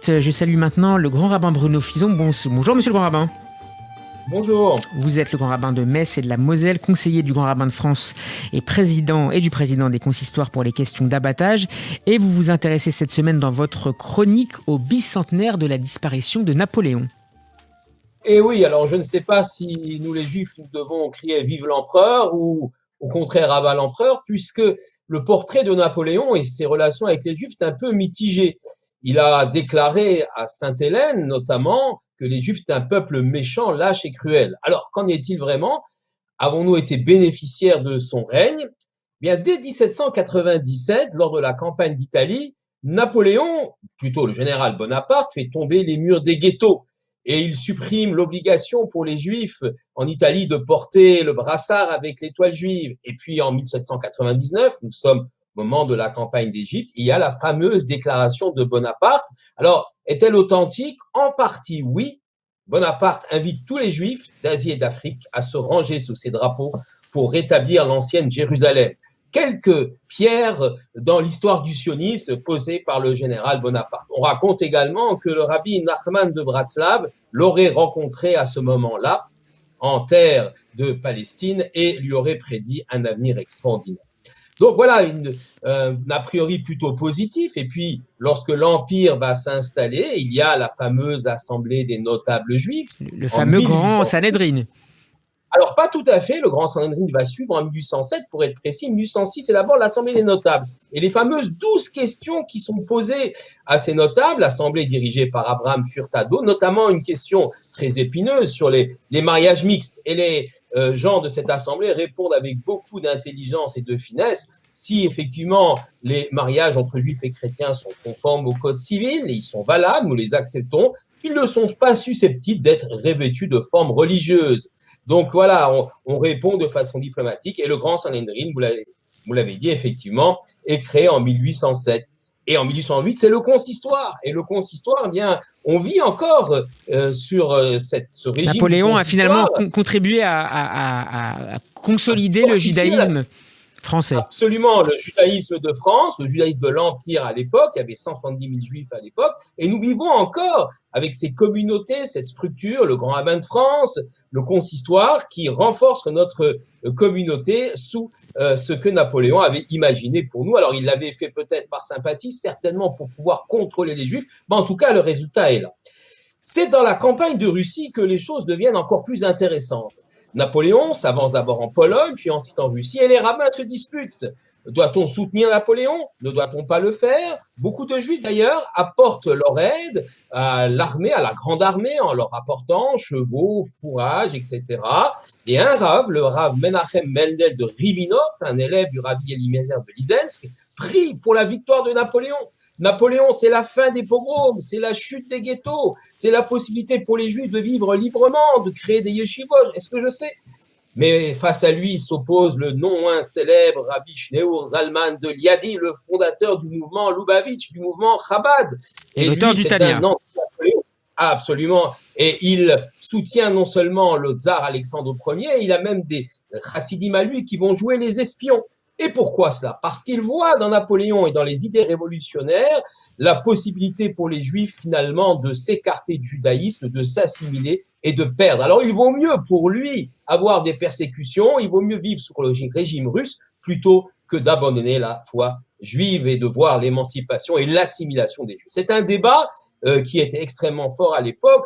Je salue maintenant le grand rabbin Bruno Fison. Bonjour monsieur le grand rabbin. Bonjour. Vous êtes le grand rabbin de Metz et de la Moselle, conseiller du grand rabbin de France et président des consistoires pour les questions d'abattage. Et vous vous intéressez cette semaine dans votre chronique au bicentenaire de la disparition de Napoléon. Et oui, alors je ne sais pas si nous les Juifs, nous devons crier Vive l'empereur ou au contraire Abat l'empereur, puisque le portrait de Napoléon et ses relations avec les Juifs est un peu mitigé. Il a déclaré à Sainte-Hélène, notamment, que les Juifs étaient un peuple méchant, lâche et cruel. Alors, qu'en est-il vraiment? Avons-nous été bénéficiaires de son règne? Bien, dès 1797, lors de la campagne d'Italie, Napoléon, plutôt le général Bonaparte, fait tomber les murs des ghettos et il supprime l'obligation pour les Juifs en Italie de porter le brassard avec l'étoile juive. Et puis en 1799, nous sommes au moment de la campagne d'Égypte, il y a la fameuse déclaration de Bonaparte. Alors, est-elle authentique? En partie, oui. Bonaparte invite tous les Juifs d'Asie et d'Afrique à se ranger sous ses drapeaux pour rétablir l'ancienne Jérusalem. Quelques pierres dans l'histoire du sionisme posées par le général Bonaparte. On raconte également que le rabbi Nachman de Bratslav l'aurait rencontré à ce moment-là en terre de Palestine et lui aurait prédit un avenir extraordinaire. Donc voilà, a priori plutôt positif. Et puis, lorsque l'Empire va s'installer, il y a la fameuse Assemblée des notables juifs. Le en fameux grand 1806. Sanhédrin. Alors, pas tout à fait, le grand Sanhédrin va suivre en 1807, pour être précis. 1806, c'est d'abord l'Assemblée des notables. Et les fameuses 12 questions qui sont posées à ces notables, l'Assemblée dirigée par Abraham Furtado, notamment une question très épineuse sur les mariages mixtes. Et les gens de cette Assemblée répondent avec beaucoup d'intelligence et de finesse. Si effectivement les mariages entre juifs et chrétiens sont conformes au code civil, et ils sont valables, nous les acceptons, ils ne sont pas susceptibles d'être revêtus de formes religieuses. Donc voilà, on répond de façon diplomatique et le grand Sanhédrin, vous l'avez dit effectivement, est créé en 1807. Et en 1808, c'est le consistoire. Et le consistoire, eh bien, on vit encore sur ce régime Napoléon du a finalement consistoire. contribué à consolider le judaïsme français. Absolument, le judaïsme de France, le judaïsme de l'Empire à l'époque, il y avait 170 000 juifs à l'époque, et nous vivons encore avec ces communautés, cette structure, le Grand Rabbin de France, le consistoire, qui renforce notre communauté sous ce que Napoléon avait imaginé pour nous. Alors il l'avait fait peut-être par sympathie, certainement pour pouvoir contrôler les juifs, mais en tout cas le résultat est là. C'est dans la campagne de Russie que les choses deviennent encore plus intéressantes. Napoléon s'avance d'abord en Pologne, puis ensuite en Russie, et les rabbins se disputent. Doit-on soutenir Napoléon? Ne doit-on pas le faire? Beaucoup de Juifs, d'ailleurs, apportent leur aide à l'armée, à la grande armée, en leur apportant chevaux, fourrages, etc. Et un rave, le rave Menachem Mendel de Rivinov, un élève du rabbi Eliezer de Lizensk, prie pour la victoire de Napoléon. Napoléon, c'est la fin des pogroms, c'est la chute des ghettos, c'est la possibilité pour les Juifs de vivre librement, de créer des yeshivot, est-ce que je sais? Mais face à lui s'oppose le non moins célèbre Rabbi Shneur Zalman de Liadi, le fondateur du mouvement Lubavitch, du mouvement Chabad. Et lui, du c'est Tania. un anti-Napoléon. Absolument. Et il soutient non seulement le tsar Alexandre Ier, il a même des chassidim à lui qui vont jouer les espions. Et pourquoi cela? Parce qu'il voit dans Napoléon et dans les idées révolutionnaires la possibilité pour les Juifs finalement de s'écarter du judaïsme, de s'assimiler et de perdre. Alors il vaut mieux pour lui avoir des persécutions, il vaut mieux vivre sous le régime russe plutôt que d'abandonner la foi juive et de voir l'émancipation et l'assimilation des Juifs. C'est un débat qui était extrêmement fort à l'époque.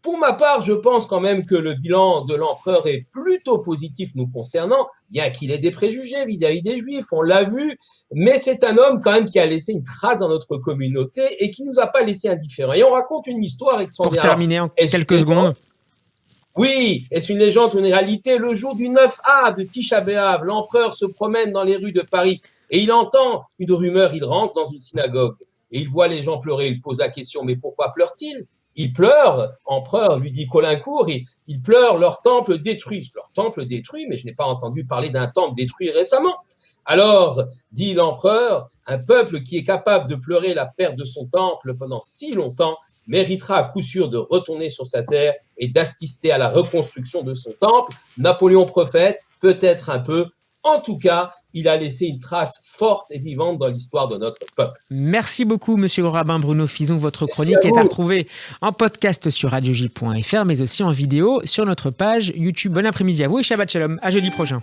Pour ma part, je pense quand même que le bilan de l'empereur est plutôt positif nous concernant, bien qu'il ait des préjugés vis-à-vis des Juifs, on l'a vu, mais c'est un homme quand même qui a laissé une trace dans notre communauté et qui nous a pas laissé indifférents. Et on raconte une histoire extraordinaire. Pour terminer en quelques secondes. Oui, est-ce une légende ou une réalité? Le jour du 9A de Tisha B'Av, l'empereur se promène dans les rues de Paris et il entend une rumeur, il rentre dans une synagogue et il voit les gens pleurer, il pose la question, mais pourquoi pleurent-ils? Ils pleurent, empereur, lui dit Caulaincourt, ils pleurent leur temple détruit. Leur temple détruit, mais je n'ai pas entendu parler d'un temple détruit récemment. Alors, dit l'empereur, un peuple qui est capable de pleurer la perte de son temple pendant si longtemps méritera à coup sûr de retourner sur sa terre et d'assister à la reconstruction de son temple. Napoléon prophète, peut-être un peu, En tout cas, il a laissé une trace forte et vivante dans l'histoire de notre peuple. Merci beaucoup, monsieur le rabbin Bruno Fison. Votre Merci chronique à est à vous. retrouver en podcast sur radioj.fr, mais aussi en vidéo sur notre page YouTube. Bon après-midi à vous et Shabbat Shalom. À jeudi prochain.